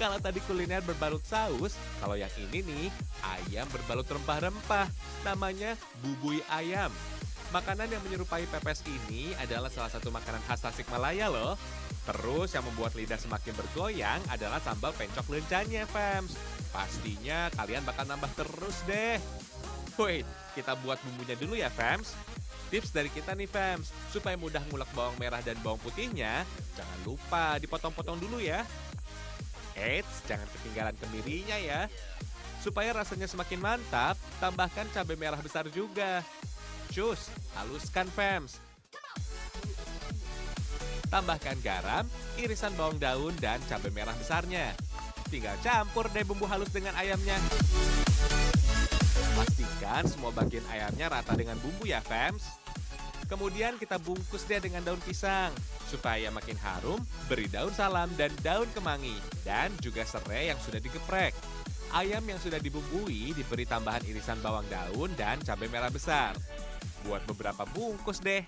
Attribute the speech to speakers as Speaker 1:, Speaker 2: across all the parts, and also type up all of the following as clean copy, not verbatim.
Speaker 1: Kalau tadi kuliner berbalut saus, kalau yang ini nih, ayam berbalut rempah-rempah. Namanya bubui ayam. Makanan yang menyerupai pepes ini adalah salah satu makanan khas Tasikmalaya loh. Terus yang membuat lidah semakin bergoyang adalah sambal pencok lencanya, fams. Pastinya kalian bakal nambah terus deh. Wait, kita buat bumbunya dulu ya, fams. Tips dari kita nih, fams, supaya mudah ngulek bawang merah dan bawang putihnya, jangan lupa dipotong-potong dulu ya. Eits, jangan ketinggalan kemirinya ya. Supaya rasanya semakin mantap, tambahkan cabai merah besar juga. Cus, haluskan, fams. Tambahkan garam, irisan bawang daun, dan cabai merah besarnya. Tinggal campur deh bumbu halus dengan ayamnya. Pastikan semua bagian ayamnya rata dengan bumbu ya, fams. Kemudian kita bungkus deh dengan daun pisang. Supaya makin harum, beri daun salam dan daun kemangi. Dan juga serai yang sudah digeprek. Ayam yang sudah dibumbui diberi tambahan irisan bawang daun dan cabai merah besar. Buat beberapa bungkus deh.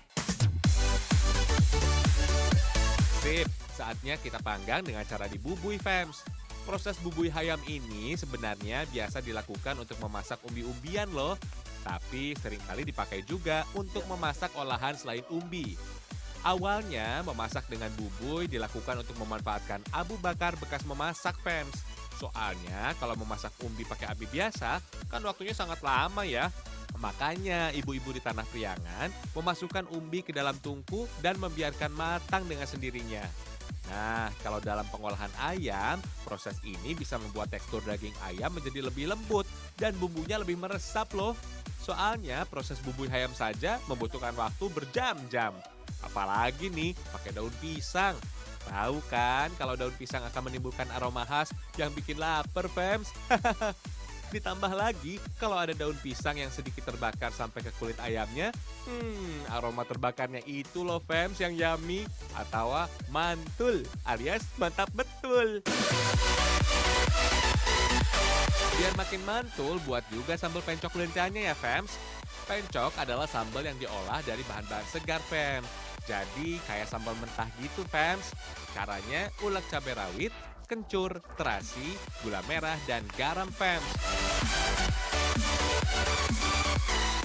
Speaker 1: Sip, saatnya kita panggang dengan cara dibubui, fams. Proses bubui ayam ini sebenarnya biasa dilakukan untuk memasak umbi-umbian loh. Tapi seringkali dipakai juga untuk memasak olahan selain umbi. Awalnya, memasak dengan bubui dilakukan untuk memanfaatkan abu bakar bekas memasak, fams. Soalnya, kalau memasak umbi pakai api biasa, kan waktunya sangat lama ya. Makanya, ibu-ibu di Tanah Priangan memasukkan umbi ke dalam tungku dan membiarkan matang dengan sendirinya. Nah, kalau dalam pengolahan ayam, proses ini bisa membuat tekstur daging ayam menjadi lebih lembut dan bumbunya lebih meresap loh. Soalnya proses bubui ayam saja membutuhkan waktu berjam-jam. Apalagi nih pakai daun pisang. Tahu kan kalau daun pisang akan menimbulkan aroma khas yang bikin lapar, fams. Ditambah lagi kalau ada daun pisang yang sedikit terbakar sampai ke kulit ayamnya, aroma terbakarnya itu loh, fams, yang yummy atau mantul alias mantap betul. Biar makin mantul, buat juga sambal pencok lencanya ya, fams. Pencok adalah sambal yang diolah dari bahan-bahan segar, fams. Jadi kayak sambal mentah gitu, fams. Caranya ulek cabai rawit, kencur, terasi, gula merah, dan garam, fams.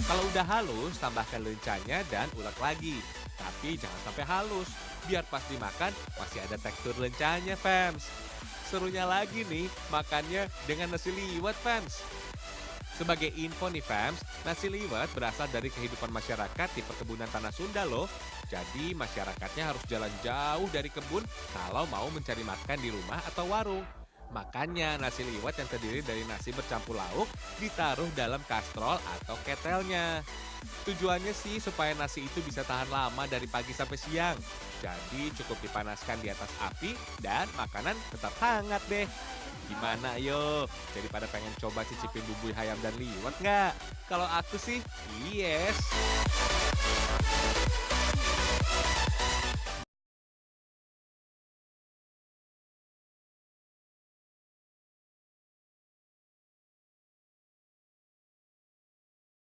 Speaker 1: Kalau udah halus, tambahkan lencanya dan ulek lagi. Tapi jangan sampai halus, biar pas dimakan masih ada tekstur lencanya, fams. Serunya lagi nih, makannya dengan nasi liwet, fams. Sebagai info nih, fams, nasi liwet berasal dari kehidupan masyarakat di perkebunan tanah Sunda loh. Jadi masyarakatnya harus jalan jauh dari kebun kalau mau mencari makan di rumah atau warung. Makanya nasi liwet yang terdiri dari nasi bercampur lauk ditaruh dalam kastrol atau ketelnya. Tujuannya sih supaya nasi itu bisa tahan lama dari pagi sampai siang. Jadi cukup dipanaskan di atas api dan makanan tetap hangat deh. Gimana yo? Daripada pengen coba cicipin bubui ayam dan liwet nggak? Kalau aku sih, yes.